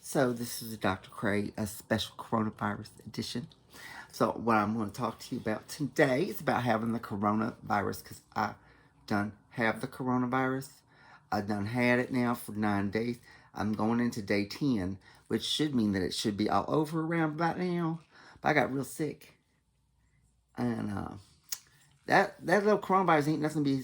So this is Dr. Crey, a special coronavirus edition. So what I'm going to talk to you about today is about having the coronavirus, because I done have the coronavirus. I done had it now for 9 days. I'm going into day 10, which should mean that it should be all over around about now. But I got real sick. And that little coronavirus ain't nothing to be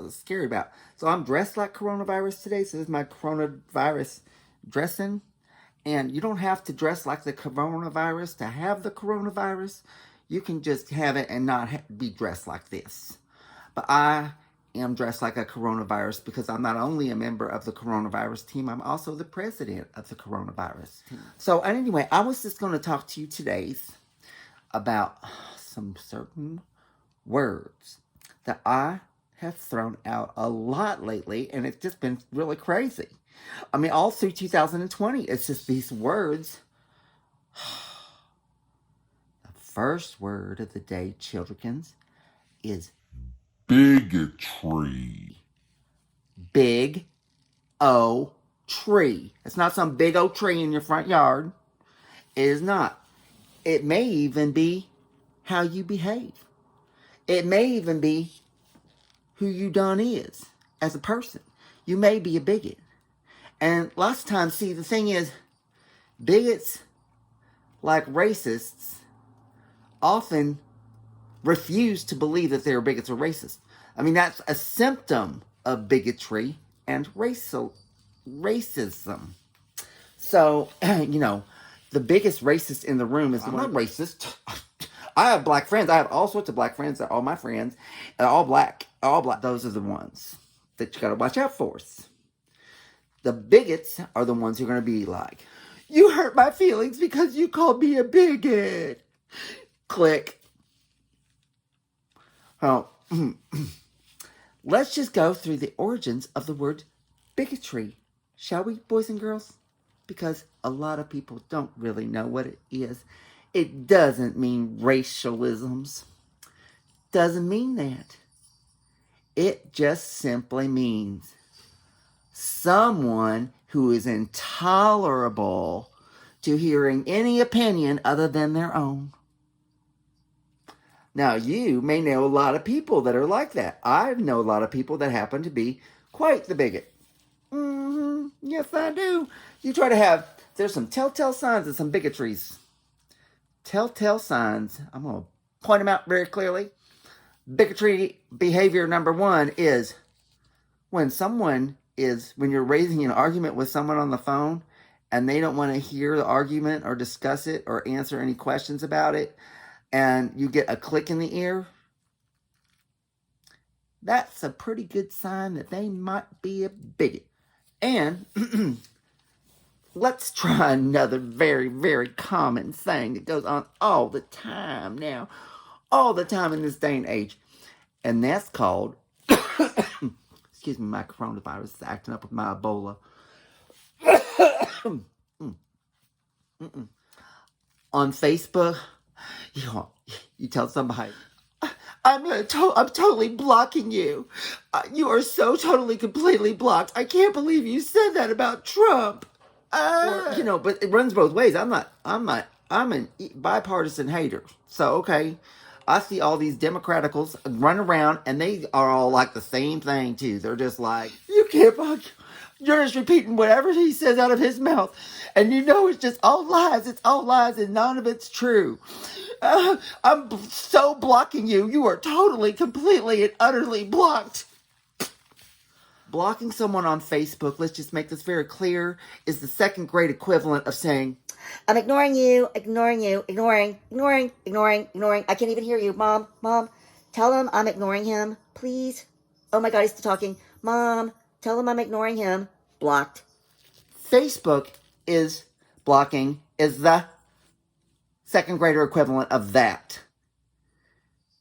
scary about. So I'm dressed like coronavirus today. So this is my coronavirus dressing. And you don't have to dress like the coronavirus to have the coronavirus. You can just have it and not be dressed like this. But I am dressed like a coronavirus because I'm not only a member of the coronavirus team, I'm also the president of the coronavirus team. So anyway, I was just going to talk to you today about some certain words that I have thrown out a lot lately, and it's just been really crazy. I mean, all through 2020, it's just these words. The first word of the day, childrikins, is bigotry. Big O tree. It's not some big old tree in your front yard. It is not. It may even be how you behave. It may even be who you done is as a person. You may be a bigot. And lots of times, see, the thing is, bigots, like racists, often refuse to believe that they're bigots or racists. I mean, that's a symptom of bigotry and racism. So, the biggest racist in the room is I'm not racist. I have black friends. I have all sorts of black friends. They're all my friends. They're all black. All black. Those are the ones that you got to watch out for. The bigots are the ones who are going to be like, you hurt my feelings because you called me a bigot. Click. Oh, let's just go through the origins of the word bigotry, shall we, boys and girls? Because a lot of people don't really know what it is. It doesn't mean racialisms. Doesn't mean that. It just simply means someone who is intolerable to hearing any opinion other than their own. Now, you may know a lot of people that are like that. I know a lot of people that happen to be quite the bigot. Yes, I do. You try to have, there's some telltale signs of some bigotries. Telltale signs. I'm going to point them out very clearly. Bigotry behavior number 1 is when you're raising an argument with someone on the phone and they don't want to hear the argument or discuss it or answer any questions about it, and you get a click in the ear, that's a pretty good sign that they might be a bigot. And let's try another very, very common thing that goes on all the time now, all the time in this day and age, and that's called, excuse me, my coronavirus is acting up with my Ebola. On Facebook, you tell somebody, I'm totally blocking you. You are so totally, completely blocked. I can't believe you said that about Trump. But it runs both ways. I'm a bipartisan hater. So, okay, I see all these Democraticals run around, and they are all like the same thing, too. They're just like, you can't block. You're just repeating whatever he says out of his mouth. And it's just all lies. It's all lies, and none of it's true. I'm so blocking you. You are totally, completely, and utterly blocked. Blocking someone on Facebook, let's just make this very clear, is the second grade equivalent of saying, I'm ignoring you, ignoring. I can't even hear you. Mom, tell him I'm ignoring him, please. Oh my God, he's still talking. Mom, tell him I'm ignoring him. Blocked. Facebook is the second grader equivalent of that.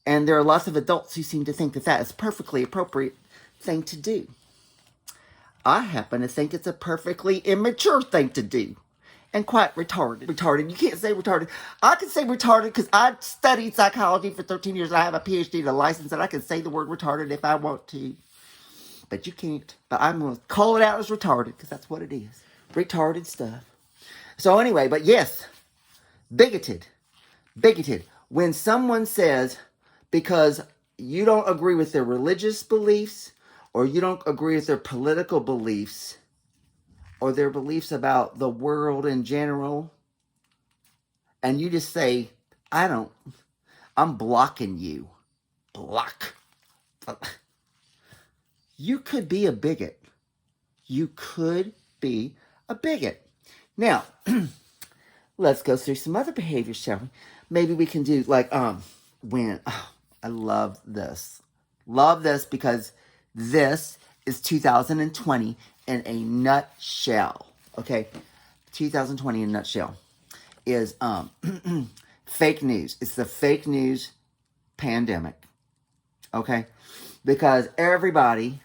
And there are lots of adults who seem to think that is a perfectly appropriate thing to do. I happen to think it's a perfectly immature thing to do. And quite retarded. You can't say retarded. I can say retarded because I studied psychology for 13 years. I have a Ph.D. and a license, and I can say the word retarded if I want to. But you can't. But I'm going to call it out as retarded because that's what it is. Retarded stuff. So anyway, but yes, bigoted. Bigoted. When someone says, because you don't agree with their religious beliefs, or you don't agree with their political beliefs, or their beliefs about the world in general, and you just say, I'm blocking you. Block. You could be a bigot. You could be a bigot. Now, let's go through some other behaviors, shall we? Maybe we can do like, I love this. Love this because this is 2020 in a nutshell. Okay? 2020 in a nutshell is fake news. It's the fake news pandemic. Okay? Because everybody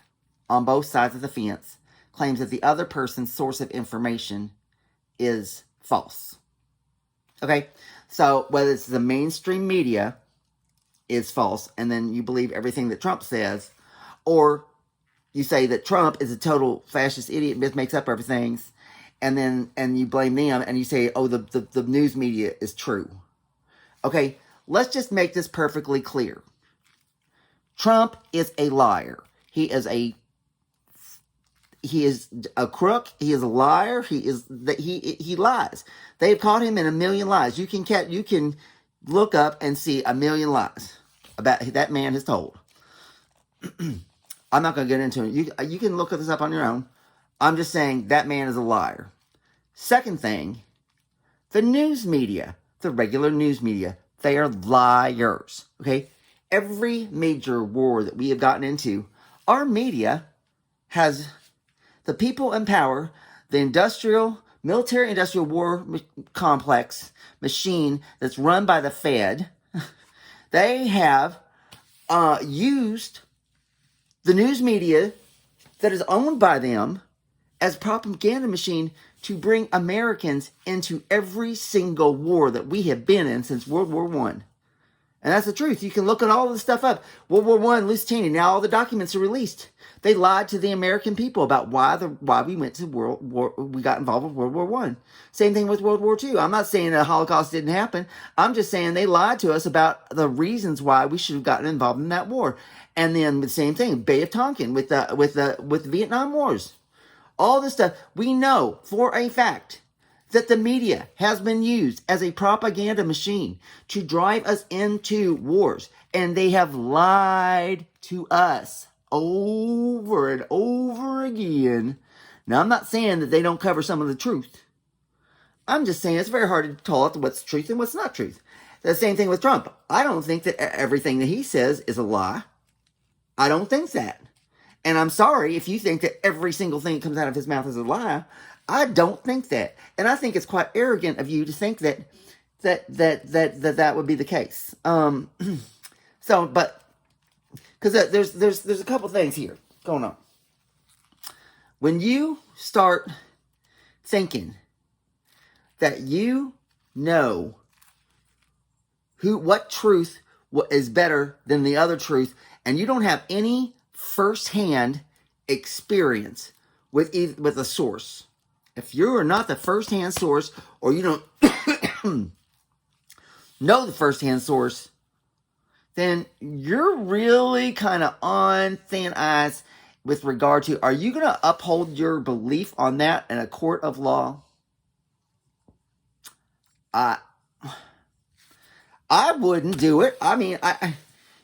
on both sides of the fence claims that the other person's source of information is false. Okay? So whether it's the mainstream media is false, and then you believe everything that Trump says, or you say that Trump is a total fascist idiot and makes up everything, and you blame them, and you say, oh, the news media is true. Okay, let's just make this perfectly clear. Trump is a liar. He is a crook. He is a liar. He lies. They've caught him in a million lies. You can look up and see a million lies about that man has told. I'm not going to get into it. You can look this up on your own. I'm just saying that man is a liar. Second thing, the news media, the regular news media, they are liars. Okay? Every major war that we have gotten into, our media has the people in power, the military-industrial war complex machine that's run by the Fed. They have used the news media that is owned by them as propaganda machine to bring Americans into every single war that we have been in since World War I. And that's the truth. You can look at all this stuff up. World War I, Lusitania, now all the documents are released. They lied to the American people about why we went to we got involved with World War I. Same thing with World War II. I'm not saying the Holocaust didn't happen. I'm just saying they lied to us about the reasons why we should have gotten involved in that war. And then the same thing, Bay of Tonkin with the Vietnam Wars. All this stuff, we know for a fact that the media has been used as a propaganda machine to drive us into wars. And they have lied to us over and over again. Now, I'm not saying that they don't cover some of the truth. I'm just saying it's very hard to tell out what's truth and what's not truth. The same thing with Trump. I don't think that everything that he says is a lie. I don't think that. And I'm sorry if you think that every single thing that comes out of his mouth is a lie. I don't think that. And I think it's quite arrogant of you to think that would be the case. But because there's a couple things here going on. When you start thinking that you know what truth is better than the other truth, and you don't have any firsthand experience with a source. If you are not the first-hand source, or you don't know the first-hand source, then you're really kind of on thin ice with regard to, are you going to uphold your belief on that in a court of law? I wouldn't do it. I mean,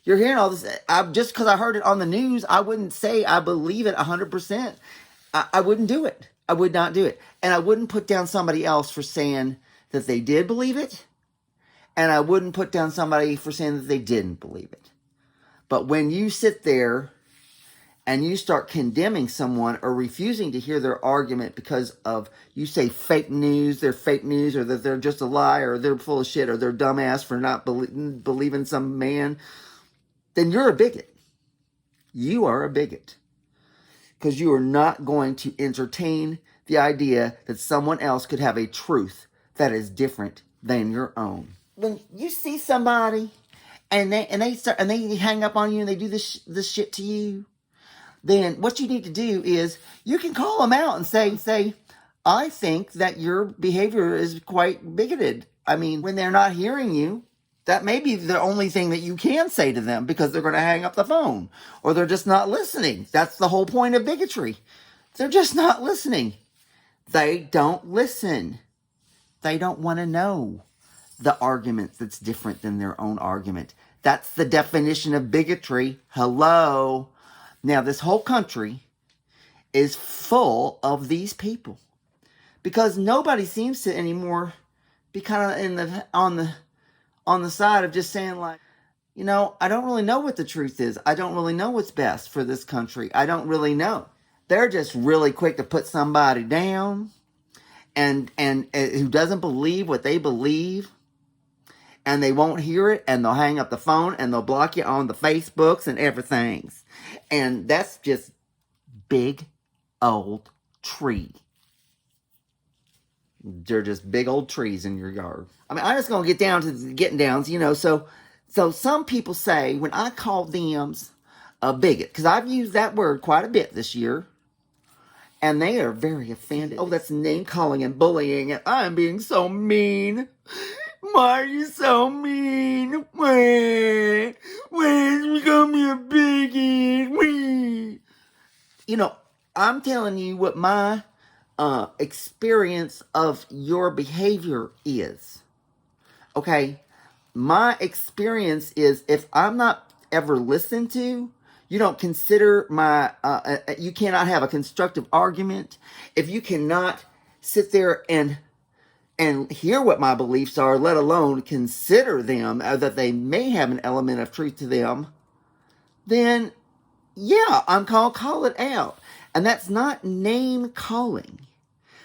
you're hearing all this. Just because I heard it on the news, I wouldn't say I believe it 100%. I wouldn't do it. I would not do it. And I wouldn't put down somebody else for saying that they did believe it. And I wouldn't put down somebody for saying that they didn't believe it. But when you sit there and you start condemning someone or refusing to hear their argument because of, you say fake news, they're fake news, or that they're just a lie, or they're full of shit, or they're dumbass for not believing some man, then you're a bigot. You are a bigot. Because you are not going to entertain the idea that someone else could have a truth that is different than your own. When you see somebody and they hang up on you and they do this shit to you, then what you need to do is you can call them out and say, I think that your behavior is quite bigoted. I mean, when they're not hearing you, that may be the only thing that you can say to them because they're going to hang up the phone or they're just not listening. That's the whole point of bigotry. They're just not listening. They don't listen. They don't want to know the argument that's different than their own argument. That's the definition of bigotry. Hello. Now, this whole country is full of these people because nobody seems to anymore be kind of on the side of just saying like, you know, I don't really know what the truth is. I don't really know what's best for this country. I don't really know. They're just really quick to put somebody down and who doesn't believe what they believe, and they won't hear it, and they'll hang up the phone, and they'll block you on the Facebooks and everything. And that's just big old tree. They're just big old trees in your yard. I mean, I'm just going to get down to the getting downs, you know. So some people say when I call them a bigot, because I've used that word quite a bit this year, and they are very offended. Oh, that's name calling and bullying, and I'm being so mean. Why are you so mean? Why you call me a bigot? Why? You know, I'm telling you what my experience of your behavior is. Okay? My experience is if I'm not ever listened to, you don't consider you cannot have a constructive argument. If you cannot sit there and hear what my beliefs are, let alone consider them, that they may have an element of truth to them, then yeah, I'm called call it out. And that's not name calling.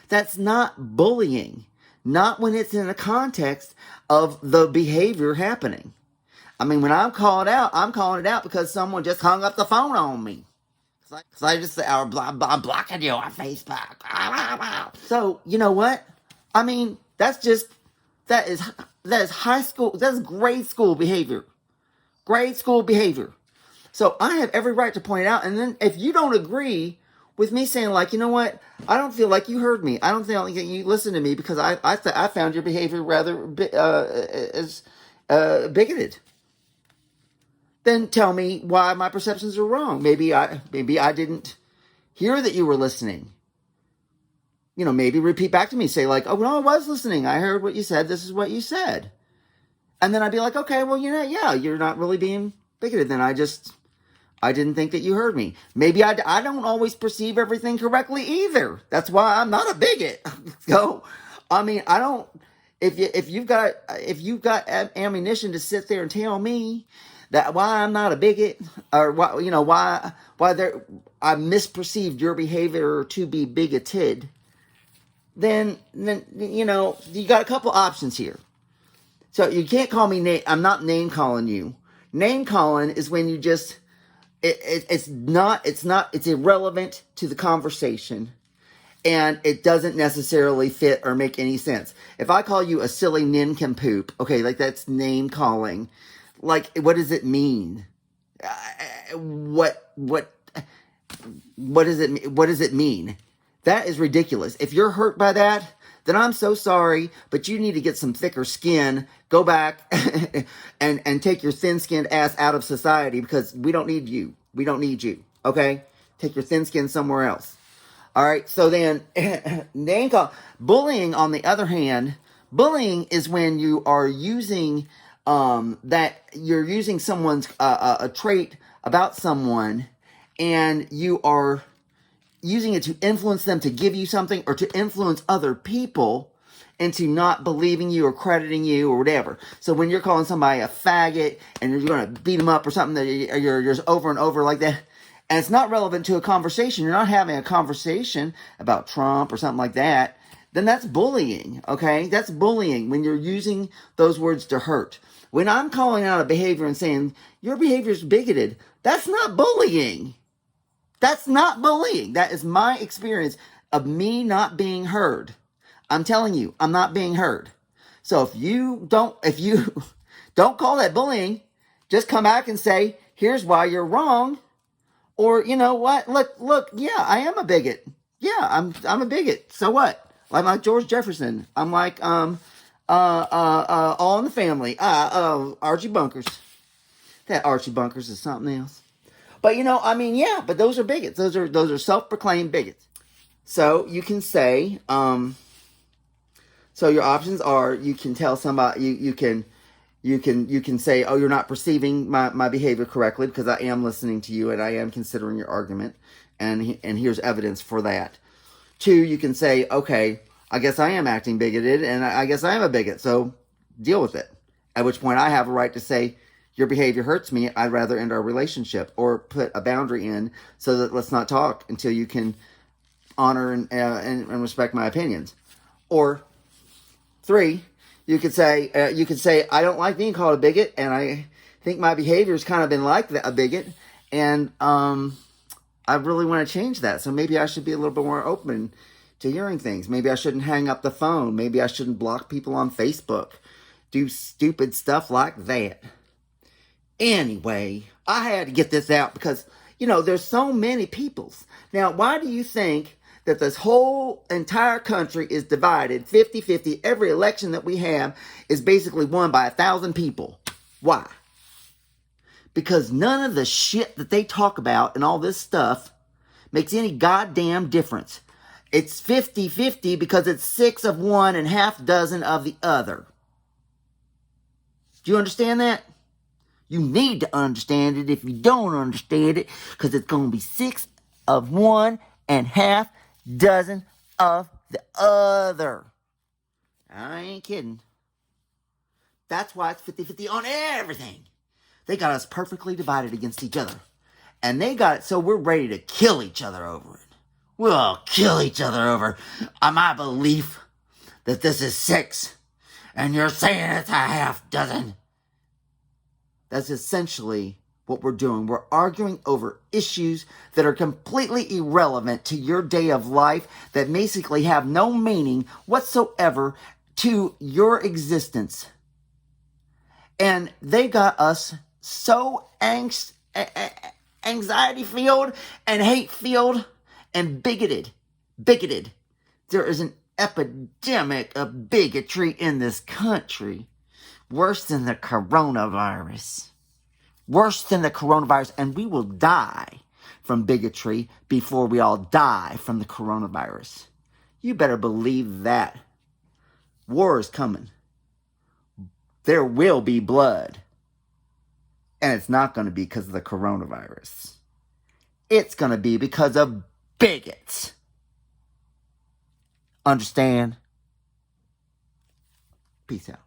That's not bullying. Not when it's in a context of the behavior happening. I mean, when I'm calling it out because someone just hung up the phone on me. Because I just say, I'm blocking you on Facebook. So, you know what? I mean, that is high school, that's grade school behavior. Grade school behavior. So I have every right to point it out. And then if you don't agree with me saying like, you know what, I don't feel like you heard me. I don't feel like you listened to me because I found your behavior rather bigoted. Then tell me why my perceptions are wrong. Maybe I didn't hear that you were listening. You know, maybe repeat back to me. Say like, oh, no, I was listening. I heard what you said. This is what you said. And then I'd be like, okay, well, you know, yeah, you're not really being bigoted. Then I didn't think that you heard me. Maybe I don't always perceive everything correctly either. That's why I'm not a bigot. So, I mean, I don't, if you've got ammunition to sit there and tell me that why I'm not a bigot, or why, you know, why I misperceived your behavior to be bigoted, then you know, you got a couple options here. So you can't call me name. I'm not name calling you. Name calling is when you just it's irrelevant to the conversation, and it doesn't necessarily fit or make any sense. If I call you a silly nincompoop, okay, like that's name calling. Like, what does it mean? What does it mean? That is ridiculous. If you're hurt by that, then I'm so sorry, but you need to get some thicker skin. Go back and take your thin-skinned ass out of society because we don't need you. We don't need you. Okay? Take your thin skin somewhere else. All right? So then, name call. Bullying, on the other hand, bullying is when you are using you're using someone's a trait about someone, and you are using it to influence them to give you something, or to influence other people into not believing you or crediting you or whatever. So when you're calling somebody a faggot and you're going to beat them up or something, that you're just over and over like that, and it's not relevant to a conversation, you're not having a conversation about Trump or something like that, then that's bullying, okay? That's bullying when you're using those words to hurt. When I'm calling out a behavior and saying, your behavior is bigoted, that's not bullying. That's not bullying. That is my experience of me not being heard. I'm telling you, I'm not being heard. So if you don't call that bullying, just come back and say, here's why you're wrong. Or, you know what? Look, yeah, I am a bigot. Yeah, I'm a bigot. So what? Like my George Jefferson. I'm like All in the Family. Archie Bunkers. That Archie Bunkers is something else. But I mean, yeah. But those are bigots. Those are self-proclaimed bigots. So you can say, so your options are: you can tell somebody, you can say, oh, you're not perceiving my behavior correctly because I am listening to you and I am considering your argument, and here's evidence for that. 2, you can say, okay, I guess I am acting bigoted, and I guess I am a bigot, so deal with it. At which point I have a right to say, your behavior hurts me, I'd rather end our relationship, or put a boundary in so that let's not talk until you can honor and respect my opinions. Or 3, you could say, I don't like being called a bigot, and I think my behavior has kind of been like a bigot, and I really want to change that. So maybe I should be a little bit more open to hearing things. Maybe I shouldn't hang up the phone. Maybe I shouldn't block people on Facebook. Do stupid stuff like that. Anyway, I had to get this out because, there's so many peoples. Now, why do you think that this whole entire country is divided 50-50? Every election that we have is basically won by 1,000 people. Why? Because none of the shit that they talk about and all this stuff makes any goddamn difference. It's 50-50 because it's 6 of one and half dozen of the other. Do you understand that? You need to understand it if you don't understand it, because it's going to be 6 of one and half dozen of the other. I ain't kidding. That's why it's 50-50 on everything. They got us perfectly divided against each other. And they got it so we're ready to kill each other over it. We'll kill each other over my belief that this is 6 and you're saying it's a half dozen. That's essentially what we're doing. We're arguing over issues that are completely irrelevant to your day of life, that basically have no meaning whatsoever to your existence. And they got us so anxiety-filled and hate-filled and bigoted. There is an epidemic of bigotry in this country. Worse than the coronavirus. And we will die from bigotry before we all die from the coronavirus. You better believe that. War is coming. There will be blood. And it's not going to be because of the coronavirus. It's going to be because of bigots. Understand? Peace out.